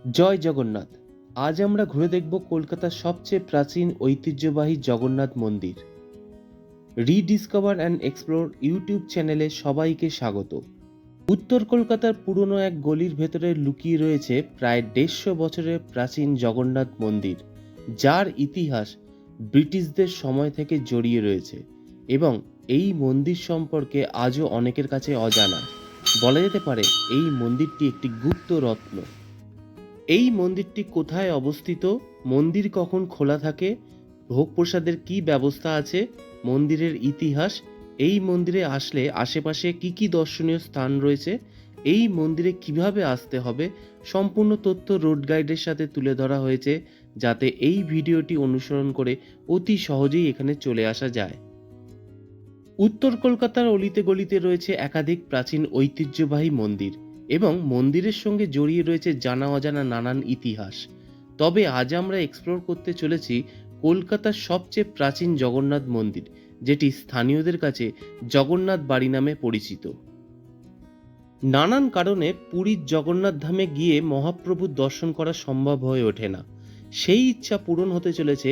জয় জগন্নাথ। আজ আমরা ঘুরে দেখব কলকাতার সবচেয়ে প্রাচীন ঐতিহ্যবাহী জগন্নাথ মন্দির। রিডিসকভার অ্যান্ড এক্সপ্লোর ইউটিউব চ্যানেলে সবাইকে স্বাগত। উত্তর কলকাতার পুরনো এক গলির ভেতরে লুকিয়ে রয়েছে প্রায় 150 বছরের প্রাচীন জগন্নাথ মন্দির, যার ইতিহাস ব্রিটিশদের সময় থেকে জড়িয়ে রয়েছে এবং এই মন্দির সম্পর্কে আজও অনেকের কাছে অজানা। বলা যেতে পারে এই মন্দিরটি একটি গুপ্ত রত্ন। এই মন্দিরটি কোথায় অবস্থিত, মন্দির কখন খোলা থাকে, ভোগ প্রসাদের কী ব্যবস্থা আছে, মন্দিরের ইতিহাস, এই মন্দিরে আসলে আশেপাশে কি কি দর্শনীয় স্থান রয়েছে, এই মন্দিরে কিভাবে আসতে হবে, সম্পূর্ণ তথ্য রোড গাইডের সাথে তুলে ধরা হয়েছে, যাতে এই ভিডিওটি অনুসরণ করে অতি সহজেই এখানে চলে আসা যায়। উত্তর কলকাতার অলিতে গলিতে রয়েছে একাধিক প্রাচীন ঐতিহ্যবাহী মন্দির এবং মন্দিরের সঙ্গে জড়িয়ে রয়েছে জানা অজানা নানান ইতিহাস। তবে আজ আমরা এক্সপ্লোর করতে চলেছি কলকাতার সবচেয়ে প্রাচীন জগন্নাথ মন্দির, যেটি স্থানীয়দের কাছে জগন্নাথ বাড়ি নামে পরিচিত। নানান কারণে পুরীর জগন্নাথ ধামে গিয়ে মহাপ্রভুর দর্শন করা সম্ভব হয়ে ওঠে না। সেই ইচ্ছা পূরণ হতে চলেছে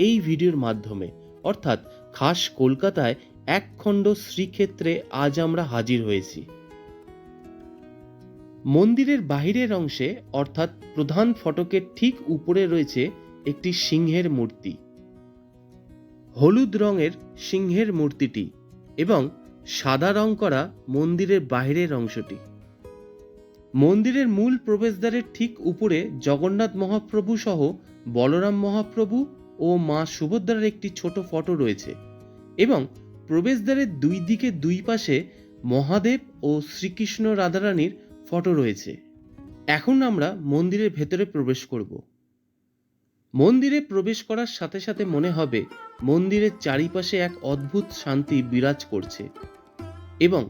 এই ভিডিওর মাধ্যমে, অর্থাৎ খাস কলকাতায় একখণ্ড শ্রীক্ষেত্রে আজ আমরা হাজির হয়েছি। মন্দিরের বাহিরের অংশে অর্থাৎ প্রধান ফটকের ঠিক উপরে রয়েছে একটি সিংহের মূর্তি। হলুদ রঙের সিংহের মূর্তিটি এবং সাদা রং করা মন্দিরের বাহিরের অংশটি। মন্দিরের মূল প্রবেশদ্বারের ঠিক উপরে জগন্নাথ মহাপ্রভু সহ বলরাম মহাপ্রভু ও মা সুভদ্রার একটি ছোট ফটো রয়েছে এবং প্রবেশদ্বারের দুই দিকে দুই পাশে মহাদেব ও শ্রীকৃষ্ণ রাধারানীর ফটো রয়েছে। এখন আমরা মন্দিরের ভেতরে প্রবেশ করব। মন্দিরে প্রবেশ করার সাথে সাথে মনে হবে মন্দিরের চারিপাশে এক অদ্ভুত শান্তি বিরাজ করছে এবং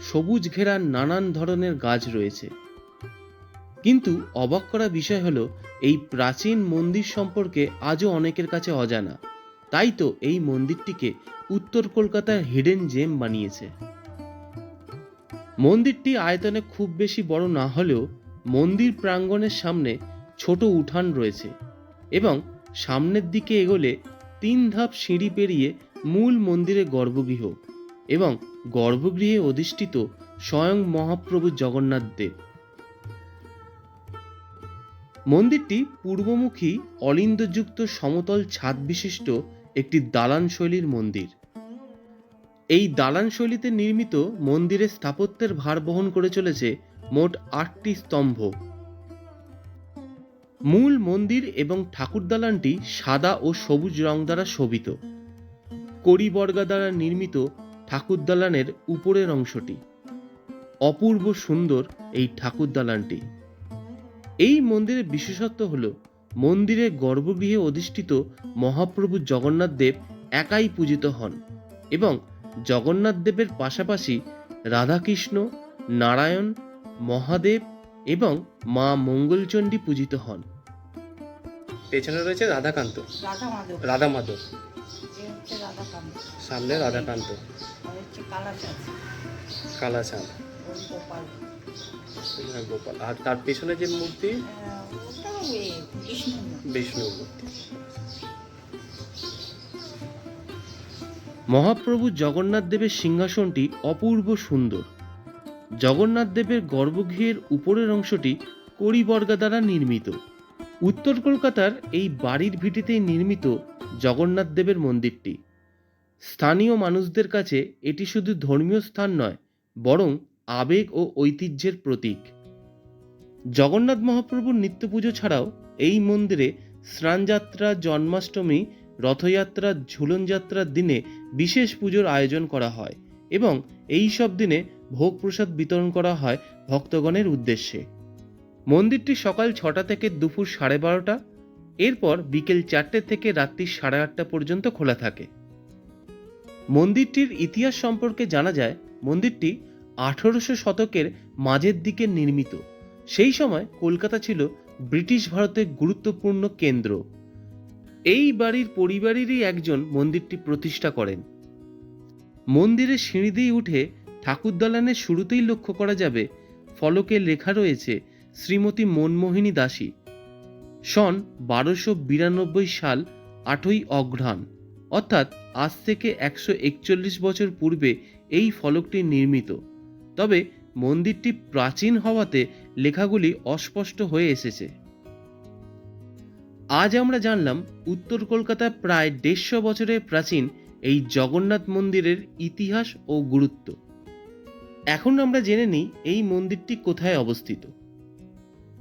সবুজ ঘেরা নানান ধরনের গাছ রয়েছে। কিন্তু অবাক করা বিষয় হলো এই প্রাচীন মন্দির সম্পর্কে আজও অনেকের কাছে অজানা। তাই তো এই মন্দিরটিকে উত্তর কলকাতার হিডেন জেম বানিয়েছে। মন্দিরটি আয়তনে খুব বেশি বড় না হলেও মন্দির প্রাঙ্গণের সামনে ছোট উঠান রয়েছে এবং সামনের দিকে এগোলে 3 ধাপ সিঁড়ি পেরিয়ে মূল মন্দিরের গর্ভগৃহ এবং গর্ভগৃহে অধিষ্ঠিত স্বয়ং মহাপ্রভু জগন্নাথ দেব। মন্দিরটি পূর্বমুখী অলিন্দযুক্ত সমতল ছাদ বিশিষ্ট একটি দালান শৈলীর মন্দির। এই দালান শৈলীতে নির্মিত মন্দিরের স্থাপত্যের ভার বহন করে চলেছে মোট 8টি স্তম্ভ। মূল মন্দির এবং ঠাকুর দালানটি সাদা ও সবুজ রং দ্বারা শোভিত। কড়িবর্গা দ্বারা নির্মিত ঠাকুর দালানের উপরের অংশটি। অপূর্ব সুন্দর এই ঠাকুর দালানটি। এই মন্দিরের বিশেষত্ব হল মন্দিরের গর্ভগৃহে অধিষ্ঠিত মহাপ্রভু জগন্নাথ দেব একাই পূজিত হন এবং জগন্নাথ দেবের পাশাপাশি রাধাকৃষ্ণ, নারায়ণ, মহাদেব এবং মা মঙ্গলচণ্ডী পূজিত হন। পেছনে রয়েছে রাধাকান্ত, রাধা মাধব, সামনে রাধাকান্ত, কালাচাঁদ, গোপাল, আর তার পেছনে যে মূর্তি বিষ্ণু মূর্তি। মহাপ্রভু জগন্নাথ দেবের সিংহাসনটি অপূর্ব সুন্দর। জগন্নাথ দেবের গর্ভগৃহের উপরের অংশটি কড়িবর্গা দ্বারা নির্মিত। উত্তর কলকাতার এই বাড়ির ভিটেতেই নির্মিত জগন্নাথ দেবের মন্দিরটি। স্থানীয় মানুষদের কাছে এটি শুধু ধর্মীয় স্থান নয়, বরং আবেগ ও ঐতিহ্যের প্রতীক। জগন্নাথ মহাপ্রভুর নিত্য পুজো ছাড়াও এই মন্দিরে স্নানযাত্রা, জন্মাষ্টমী, রথযাত্রা, ঝুলন যাত্রার দিনে বিশেষ পুজোর আয়োজন করা হয় এবং এই সব দিনে ভোগ প্রসাদ বিতরণ করা হয় ভক্তগণের উদ্দেশ্যে। মন্দিরটি সকাল 6টা থেকে দুপুর 12:30, এরপর বিকেল 4টে থেকে রাত্রি 8:30 পর্যন্ত খোলা থাকে। মন্দিরটির ইতিহাস সম্পর্কে জানা যায় মন্দিরটি 1800 শতকের মাঝের দিকে নির্মিত। সেই সময় কলকাতা ছিল ব্রিটিশ ভারতের গুরুত্বপূর্ণ কেন্দ্র। এই বাড়ির পরিবারেরই একজন মন্দিরটি প্রতিষ্ঠা করেন। মন্দিরের সিঁড়ি দিয়ে উঠে ঠাকুর দালানের শুরুতেই লক্ষ্য করা যাবে ফলকে লেখা রয়েছে শ্রীমতী মনমোহিনী দাসী সন 1292 সাল 8ই অঘ্রাণ, অর্থাৎ আজ থেকে 141 বছর পূর্বে এই ফলকটি নির্মিত। তবে মন্দিরটি প্রাচীন হওয়াতে লেখাগুলি অস্পষ্ট হয়ে এসেছে। আজ আমরা জানলাম উত্তর কলকাতায় প্রায় 150 বছরের প্রাচীন এই জগন্নাথ মন্দিরের ইতিহাস ও গুরুত্ব। এখন আমরা জেনে নিই এই মন্দিরটি কোথায় অবস্থিত,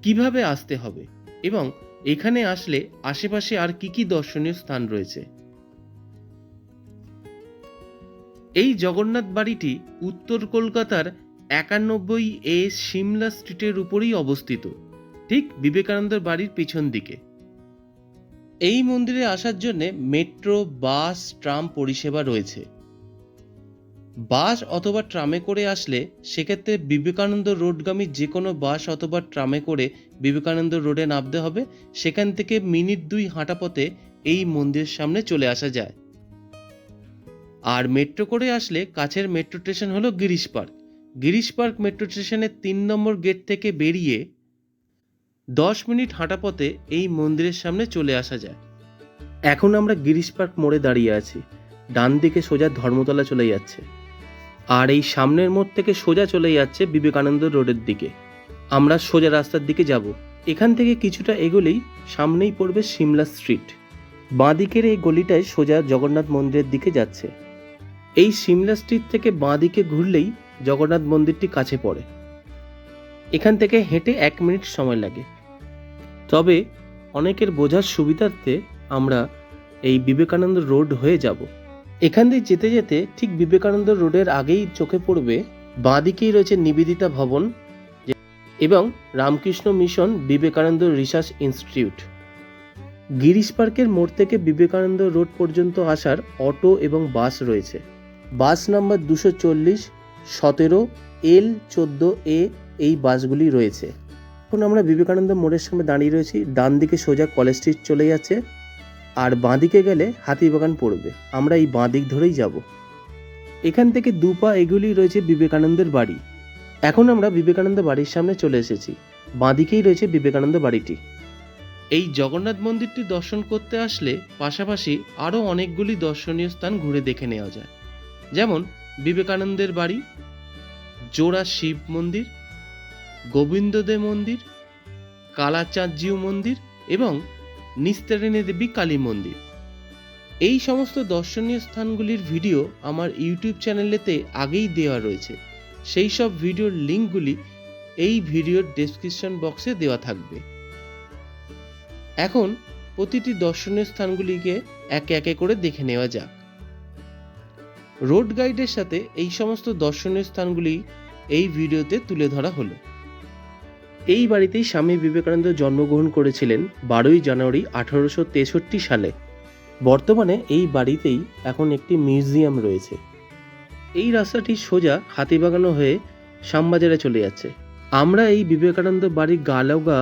কিভাবে আসতে হবে এবং এখানে আসলে আশেপাশে আর কি কি দর্শনীয় স্থান রয়েছে। এই জগন্নাথ বাড়িটি উত্তর কলকাতার 91A সিমলা স্ট্রিটের উপরেই অবস্থিত, ঠিক বিবেকানন্দের বাড়ির পিছন দিকে। এই মন্দিরে আসার জন্য মেট্রো, বাস, ট্রাম পরিষেবা রয়েছে। বাস অথবা ট্রামে করে আসলে সেক্ষেত্রে বিবেকানন্দ রোডগামী যে কোনো বাস অথবা ট্রামে করে বিবেকানন্দ রোডে নামতে হবে। সেখান থেকে মিনিট 2 হাঁটা পথে এই মন্দিরের সামনে চলে আসা যায়। আর মেট্রো করে আসলে কাছের মেট্রো স্টেশন হলো Girish park. Girish park metro স্টেশনের 3 নম্বর গেট থেকে বেরিয়ে 10 মিনিট হাঁটা পথে এই মন্দিরের সামনে চলে আসা যায়। এখন আমরা গিরিশ পার্ক মোড়ে দাঁড়িয়ে আছি। ডান দিকে সোজা ধর্মতলা চলে যাচ্ছে, আর এই সামনের মোড় থেকে সোজা চলে যাচ্ছে বিবেকানন্দ রোডের দিকে। আমরা সোজা রাস্তার দিকে যাব। এখান থেকে কিছুটা এগোলেই সামনেই পড়বে সিমলা স্ট্রিট। বাঁ দিকের এই গলিটায় সোজা জগন্নাথ মন্দিরের দিকে যাচ্ছে। এই সিমলা স্ট্রিট থেকে বাঁ দিকে ঘুরলেই জগন্নাথ মন্দিরটি কাছে পড়ে। এখান থেকে হেঁটে 1 মিনিট সময় লাগে। তবে অনেকের বোঝার সুবিধার্থে আমরা এই বিবেকানন্দ রোড হয়ে যাব। এখান দিয়ে যেতে যেতে ঠিক বিবেকানন্দ রোডের আগেই চোখে পড়বে বাঁ দিকেই রয়েছে নিবেদিতা ভবন এবং Ramakrishna mission Vivekananda research institute. Girish পার্কের মোড় থেকে বিবেকানন্দ রোড পর্যন্ত আসার অটো এবং বাস রয়েছে। বাস নাম্বার 240, 17, L 14A এই বাসগুলি রয়েছে। এখন আমরা বিবেকানন্দ মোড়ের সামনে দাঁড়িয়ে রয়েছি। ডান দিকে সোজা কলেজ স্ট্রিট চলে যাচ্ছে, আর বাঁ দিকে গেলে হাতিবাগান পড়বে। আমরা এই বাঁ দিক ধরেই যাব। এখান থেকে 2 পা এগুলি রয়েছে বিবেকানন্দের বাড়ি। এখন আমরা বিবেকানন্দ বাড়ির সামনে চলে এসেছি। বাঁ দিকেই রয়েছে বিবেকানন্দ বাড়িটি। এই জগন্নাথ মন্দিরটি দর্শন করতে আসলে পাশাপাশি আরও অনেকগুলি দর্শনীয় স্থান ঘুরে দেখে নেওয়া যায়, যেমন বিবেকানন্দের বাড়ি, জোড়া শিব মন্দির, গোবিন্দদেব মন্দির, কালাচাঁদজিউ মন্দির এবং নিস্তারিণী দেবী কালী মন্দির। এই সমস্ত দর্শনীয় স্থানগুলির ভিডিও আমার ইউটিউব চ্যানেলেতে আগেই দেওয়া রয়েছে। সেই সব ভিডিওর লিঙ্কগুলি এই ভিডিওর ডেসক্রিপশন বক্সে দেওয়া থাকবে। এখন প্রতিটি দর্শনীয় স্থানগুলিকে একে একে করে দেখে নেওয়া যাক। রোড গাইডের সাথে এই সমস্ত দর্শনীয় স্থানগুলি এই ভিডিওতে তুলে ধরা হলো। এই বাড়িতেই স্বামী বিবেকানন্দ জন্মগ্রহণ করেছিলেন 12ই জানুয়ারি 1863 সালে। বর্তমানে এই বাড়িতেই এখন একটি মিউজিয়াম রয়েছে। এই রাস্তাটি সোজা হাতিবাগানো হয়ে শ্যামবাজারে চলে যাচ্ছে। আমরা এই বিবেকানন্দ বাড়ির গালাওগা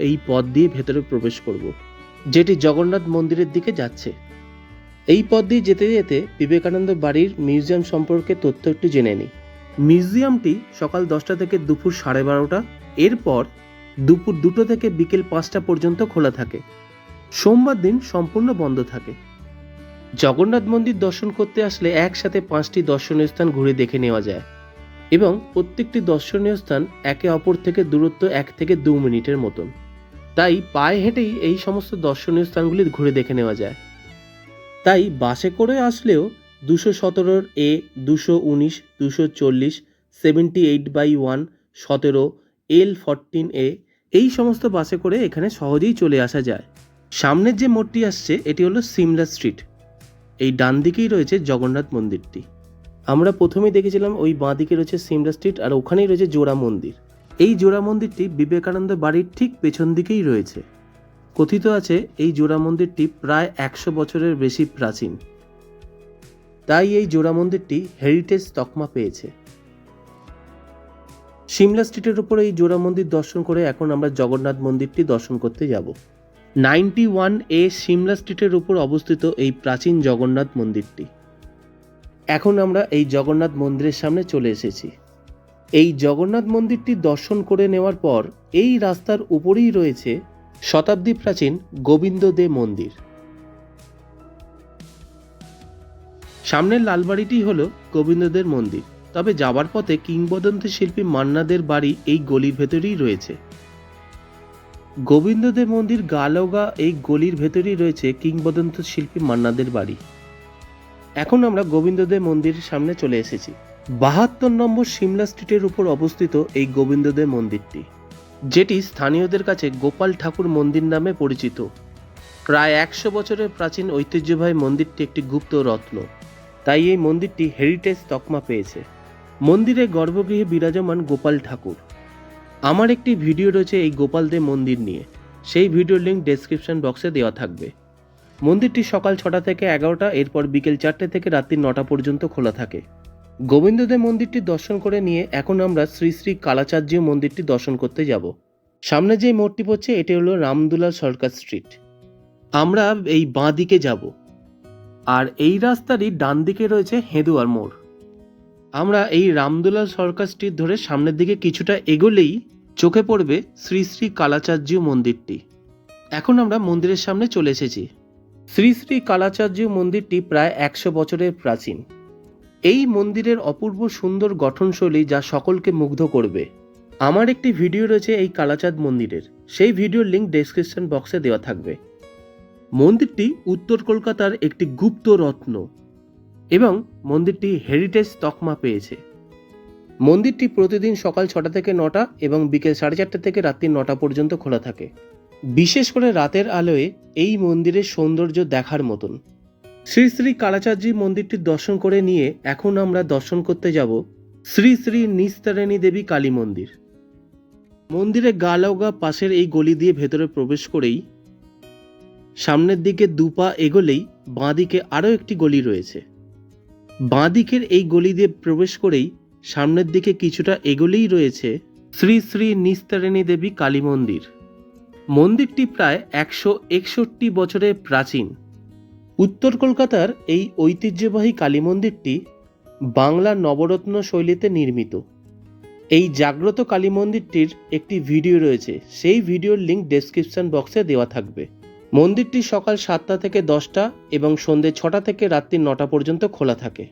এই পথ দিয়ে ভেতরে প্রবেশ করব, যেটি জগন্নাথ মন্দিরের দিকে যাচ্ছে। এই পথ দিয়ে যেতে যেতে বিবেকানন্দ বাড়ির মিউজিয়াম সম্পর্কে তথ্য একটু জেনে নিই। মিউজিয়ামটি সকাল 10টা থেকে দুপুর 12:30, এরপর দুপুর 2টো থেকে বিকেল 5টা পর্যন্ত খোলা থাকে। সোমবার দিন সম্পূর্ণ বন্ধ থাকে। জগন্নাথ মন্দির দর্শন করতে আসলে একসাথে 5টি দর্শনীয় স্থান ঘুরে দেখে নেওয়া যায় এবং প্রত্যেকটি দর্শনীয় স্থান একে অপর থেকে দূরত্ব 1 থেকে 2 মিনিটের মতন। তাই পায়ে হেঁটেই এই সমস্ত দর্শনীয় স্থানগুলি ঘুরে দেখে নেওয়া যায়। তাই বাসে করে আসলেও 217A, 219, 240, 78/1, 17, L 14A এই সমস্ত বাসে করে এখানে সহজেই চলে আসা যায়। সামনের যে মোড়টি আসছে এটি হলো সিমলা স্ট্রিট। এই ডান দিকেই রয়েছে জগন্নাথ মন্দিরটি। আমরা প্রথমেই দেখেছিলাম ওই বাঁ দিকে রয়েছে সিমলা স্ট্রিট, আর ওখানেই রয়েছে জোড়া মন্দির। এই জোড়া মন্দিরটি বিবেকানন্দ বাড়ির ঠিক পেছন দিকেই রয়েছে। কথিত আছে এই জোড়া মন্দিরটি প্রায় 100 বছরের বেশি প্রাচীন। তাই এই জোড়া মন্দিরটি হেরিটেজ তকমা পেয়েছে। সিমলা স্ট্রিটের উপর এই জোড়া মন্দির দর্শন করে এখন আমরা জগন্নাথ মন্দিরটি দর্শন করতে যাব। 91A সিমলা স্ট্রিটের উপর অবস্থিত এই প্রাচীন জগন্নাথ মন্দিরটি। এখন আমরা এই জগন্নাথ মন্দিরের সামনে চলে এসেছি। এই জগন্নাথ মন্দিরটি দর্শন করে নেওয়ার পর এই রাস্তার উপরেই রয়েছে শতাব্দী প্রাচীন গোবিন্দ দে মন্দির। সামনের লালবাড়িটি হল গোবিন্দদের মন্দির, তবে যাবার পথে কিংবদন্তি শিল্পী মান্নাদের বাড়ি এই গলির ভেতরেই রয়েছে। গোবিন্দদের মন্দির গালগা এই গলির ভেতরেই রয়েছে কিংবদন্তি শিল্পী মান্নাদের বাড়ি। এখন আমরা গোবিন্দদের মন্দিরের সামনে চলে এসেছি। 72 নম্বর সিমলা স্ট্রিটের উপর অবস্থিত এই গোবিন্দদের মন্দিরটি, যেটি স্থানীয়দের কাছে গোপাল ঠাকুর মন্দির নামে পরিচিত। প্রায় 100 বছরের প্রাচীন ঐতিহ্যবাহী মন্দিরটি একটি গুপ্ত রত্ন, তাই এই মন্দিরটি হেরিটেজ তকমা পেয়েছে। মন্দিরের গর্ভগৃহে বিরাজমান গোপাল ঠাকুর। আমার একটি ভিডিও রয়েছে এই গোপাল দে মন্দির নিয়ে, সেই ভিডিওর লিঙ্ক ডেসক্রিপশন বক্সে দেওয়া থাকবে। মন্দিরটি সকাল 6টা থেকে 11টা, এরপর বিকেল 4টে থেকে রাত্রি 9টা পর্যন্ত খোলা থাকে। গোবিন্দদের মন্দিরটি দর্শন করে নিয়ে এখন আমরা শ্রী শ্রী কালাচার্য মন্দিরটি দর্শন করতে যাব। সামনে যে মোড়টি পড়ছে এটি হলো রামদুলাল সরকার স্ট্রিট। আমরা এই বাঁ দিকে যাব, আর এই রাস্তারই ডান দিকে রয়েছে হেদুয়ার মোড়। আমরা এই রামদুলাল সরকার স্ট্রিট ধরে সামনের দিকে কিছুটা এগোলেই চোখে পড়বে শ্রী শ্রী কালাচার্য মন্দিরটি। এখন আমরা মন্দিরের সামনে চলে এসেছি। শ্রী শ্রী কালাচার্য মন্দিরটি প্রায় 100 বছরের প্রাচীন। এই মন্দিরের অপূর্ব সুন্দর গঠনশৈলী যা সকলকে মুগ্ধ করবে। আমার একটি ভিডিও রয়েছে এই কালাচাঁদ মন্দিরের, সেই ভিডিওর লিঙ্ক ডেসক্রিপশন বক্সে দেওয়া থাকবে। মন্দিরটি উত্তর কলকাতার একটি গুপ্ত রত্ন এবং মন্দিরটি হেরিটেজ তকমা পেয়েছে। মন্দিরটি প্রতিদিন সকাল 6টা থেকে 9টা এবং বিকেল 4:30 থেকে রাত্রি 9টা পর্যন্ত খোলা থাকে। বিশেষ করে রাতের আলোয় এই মন্দিরের সৌন্দর্য দেখার মতন। শ্রী শ্রী কালাচাঁদজি মন্দিরটি দর্শন করে নিয়ে এখন আমরা দর্শন করতে যাব শ্রী শ্রী নিস্তারিণী দেবী কালী মন্দির। মন্দিরের গালগা পাশের এই গলি দিয়ে ভেতরে প্রবেশ করেই সামনের দিকে 2 পা এগোলেই বাঁ দিকে আরও একটি গলি রয়েছে। বাঁ দিকের এই গলি দিয়ে প্রবেশ করেই সামনের দিকে কিছুটা এগোলেই রয়েছে শ্রী শ্রী নিস্তারিণী দেবী কালী মন্দির। মন্দিরটি প্রায় 161 বছরের প্রাচীন। উত্তর কলকাতার এই ঐতিহ্যবাহী কালী মন্দিরটি বাংলা নবরত্ন শৈলীতে নির্মিত। এই জাগ্রত কালী মন্দিরটির একটি ভিডিও রয়েছে, সেই ভিডিওর লিঙ্ক ডেসক্রিপশন বক্সে দেওয়া থাকবে। মন্দিরটি সকাল 7টা থেকে 10টা এবং সন্ধ্যে 6টা থেকে রাত্রি 9টা পর্যন্ত খোলা থাকে।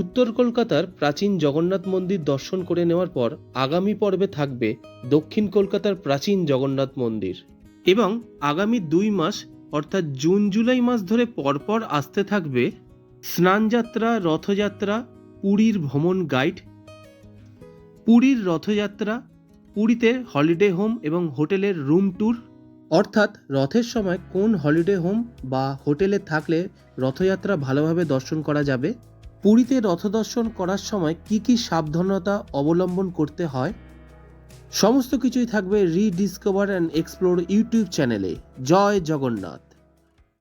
উত্তর কলকাতার প্রাচীন জগন্নাথ মন্দির দর্শন করে নেওয়ার পর আগামী পর্বে থাকবে দক্ষিণ কলকাতার প্রাচীন জগন্নাথ মন্দির, এবং আগামী 2 মাস অর্থাৎ জুন জুলাই মাস ধরে পরপর আসতে থাকবে স্নানযাত্রা, রথযাত্রা, পুরীর ভ্রমণ গাইড, পুরীর রথযাত্রা, পুরীতে হলিডে হোম এবং হোটেলের রুম ট্যুর, অর্থাৎ রথের সময় কোন হলিডে হোম বা হোটেলে থাকলে রথযাত্রা ভালোভাবে দর্শন করা যাবে, পুরীতে রথ দর্শন করার সময় কি কি সাবধানতা অবলম্বন করতে হয়, সমস্ত কিছুই থাকবে রিডিসকভার অ্যান্ড এক্সপ্লোর ইউটিউব চ্যানেলে। জয় জগন্নাথ।